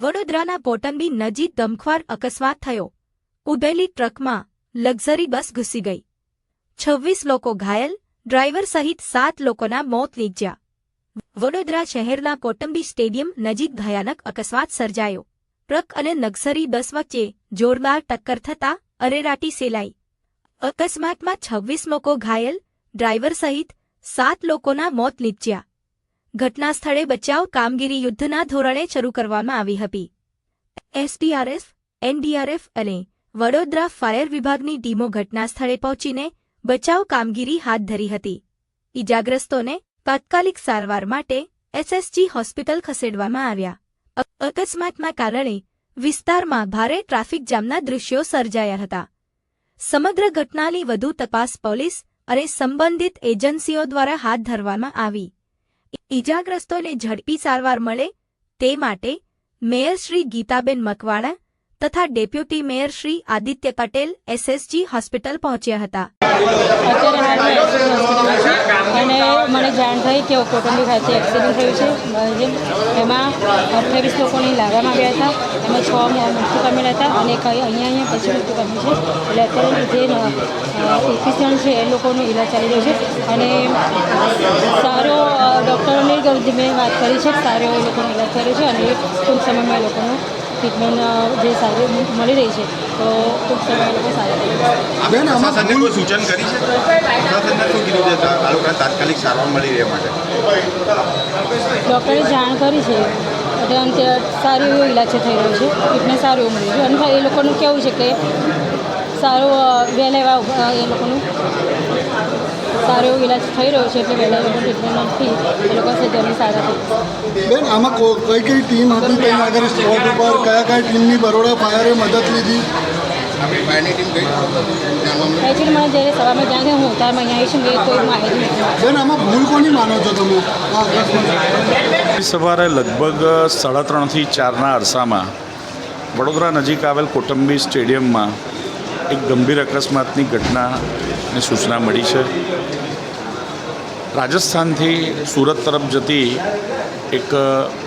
વડોદરાના પોટંબી નજીક દમખવાર અકસ્માત થયો. ઉભેલી ટ્રકમાં લક્ઝરી બસ ઘૂસી ગઈ. 26 લોકો ઘાયલ, ડ્રાઈવર સહિત 7 લોકોના મોત નીપજ્યા. વડોદરા શહેરના પોટંબી સ્ટેડિયમ નજીક ભયાનક અકસ્માત સર્જાયો. ટ્રક અને લક્ઝરી બસ વચ્ચે જોરદાર ટક્કર થતાં અરેરાટી સેલાઈ. અકસ્માતમાં 26 લોકો ઘાયલ, ડ્રાઈવર સહિત 7 લોકોના મોત નીપજ્યા. ઘટના સ્થળે બચાવ કામગીરી યુદ્ધના ધોરણે શરૂ કરવામાં આવી હતી. એસડીઆરએફ, એનડીઆરએફ અને વડોદરા ફાયર વિભાગની ટીમો ઘટના સ્થળે પહોંચીને બચાવ કામગીરી હાથ ધરી હતી. ઇજાગ્રસ્તોને તાત્કાલિક સારવાર માટે એસએસજી હોસ્પિટલ ખસેડવામાં આવ્યા. અકસ્માતના કારણે વિસ્તારમાં ભારે ટ્રાફિક જામના દૃશ્યો સર્જાયા હતા. સમગ્ર ઘટનાની વધુ તપાસ પોલીસ અને સંબંધિત એજન્સીઓ દ્વારા હાથ ધરવામાં આવી. ઇજાગ્રસ્તોને ઝડપી સારવાર મળે તે માટે મેયર શ્રી ગીતાબેન મકવાણા તથા deputy mayor Shri Aditya Patel SSG hospital પહોંચ્યા હતા. અને મને જાણ થઈ કે કોટંબી ખાતે એક્સિડન્ટ થયું છે. એમાં 28 લોકોને લાવવામાં આવ્યા હતા. એમાં 6 મૃત્યુ પામેલા હતા અને અહીંયા પછી મૃત્યુ પામ્યું છે. એટલે અત્યારે જે 21 જણ છે એ લોકોનો ઇલાજ ચાલી રહ્યો છે અને સારો ડૉક્ટરોની મેં વાત કરી છે. સારો એ લોકોનો ઇલાજ કર્યો છે અને ટૂંક સમયમાં એ લોકોનું ટ્રીટમેન્ટ જે સારી મળી રહી છે તો ટૂંક સમયમાં લોકો સારા થઈ જશે. પ્રશાસનને કોઈ સૂચન કરી છે? પ્રશાસનને શું કીધું છે આ લોકોને તાત્કાલિક સારવાર મળી રહે માટે? ડૉક્ટરે જાણ કરી છે એટલે સારો એવો ઇલાજ થઈ રહ્યો છે. ટ્રીટમેન્ટ સારું એવું મળી રહ્યું અને એ લોકોનું કેવું છે કે સારું વહેલા એવા એ લોકોનું સારો એવો ઇલાજ થઈ રહ્યો છે એટલે વહેલા લોકો ટ્રીટમેન્ટથી એ લોકો જલ્દી સારા થઈ. બેન, આમાં કઈ કઈ ટીમ હતી? ત્યાં આગળ સ્પોટ ઉપર કયા ટીમની બરોડા ફાયરે મદદ લીધી? આપણી ફાયરની ટીમ ગઈ એકચ્યુઅલી મને જ્યારે સવારમાં જાણ થઈ હું ઉતારમાં અહીંયા આવી છું એ કોઈ માહિતી નથી. બેન, આમાં ભૂલ કોની માનો છો તમે? સવારે લગભગ 3:30 થી 4ના અરસામાં વડોદરા નજીક આવેલ કોટંબી સ્ટેડિયમમાં એક ગંભીર અકસ્માતની ઘટનાની સૂચના મળી છે. રાજસ્થાનથી સુરત તરફ જતી એક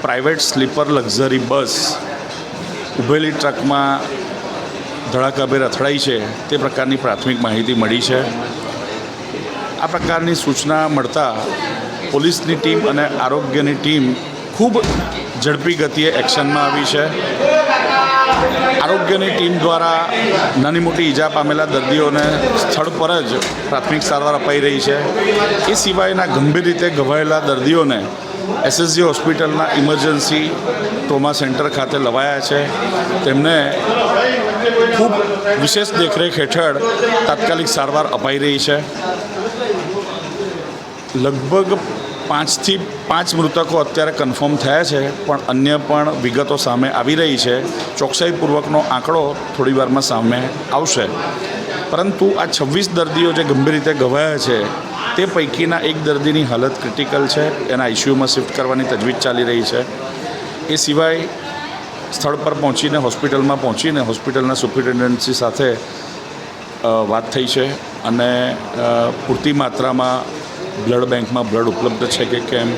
પ્રાઇવેટ સ્લીપર લક્ઝરી બસ ઊભેલી ટ્રકમાં ધડાકાભેર અથડાઈ છે તે પ્રકારની પ્રાથમિક માહિતી મળી છે. આ પ્રકારની સૂચના મળતા પોલીસની ટીમ અને આરોગ્યની ટીમ ખૂબ ઝડપી ગતિએ એક્શનમાં આવી છે. આરોગ્યની ટીમ દ્વારા નાની મોટી ઈજા પામેલા દર્દીઓને સ્થળ પર જ પ્રાથમિક સારવાર અપાઈ રહી છે. એ સિવાયના ગંભીર રીતે ઘવાયેલા દર્દીઓને એસએસજી હોસ્પિટલના ઇમરજન્સી ટ્રોમા સેન્ટર ખાતે લવાયા છે. તેમને ખૂબ વિશેષ દેખરેખ હેઠળ તાત્કાલિક સારવાર અપાઈ રહી છે. લગભગ 5 થી 5 મૃતકો અત્યારે કન્ફર્મ થયા છે પણ અન્ય પણ વિગતો સામે આવી રહી છે. ચોકસાઈપૂર્વકનો આંકડો થોડી વારમાં સામે આવશે. પરંતુ આ 26 દર્દીઓ જે ગંભીર રીતે ઘવાયા છે તે પૈકીના એક દર્દીની હાલત ક્રિટિકલ છે. એના આઈસીયુમાં શિફ્ટ કરવાની તજવીજ ચાલી રહી છે. એ સિવાય સ્થળ પર પહોંચીને હોસ્પિટલના સુપ્રિન્ટેન્ડન્સી સાથે વાત થઈ છે અને પૂરતી માત્રામાં બ્લડ બેંકમાં બ્લડ ઉપલબ્ધ છે કે કેમ,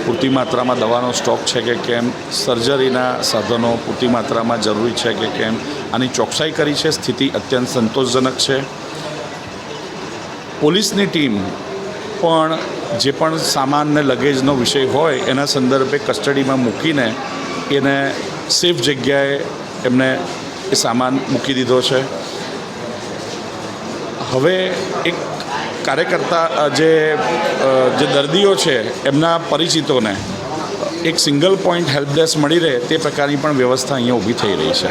પૂરતી માત્રામાં દવાનો સ્ટોક છે કે કેમ, સર્જરીના સાધનો પૂરતી માત્રામાં જરૂરી છે કે કેમ, આની ચોકસાઈ કરી છે. સ્થિતિ અત્યંત સંતોષજનક છે. પોલીસની ટીમ પણ જે પણ સામાન ને લગેજનો વિષય હોય એના સંદર્ભે કસ્ટડીમાં મૂકીને એને સેફ જગ્યાએ એમને એ સામાન મૂકી દીધો છે. હવે એક કાર્યકર્તા જે દર્દીઓ છે એમના પરિચિતોને એક સિંગલ પોઈન્ટ હેલ્પ ડેસ્ક મળી રહે તે પ્રકારની પણ વ્યવસ્થા અહીંયા ઊભી થઈ રહી છે.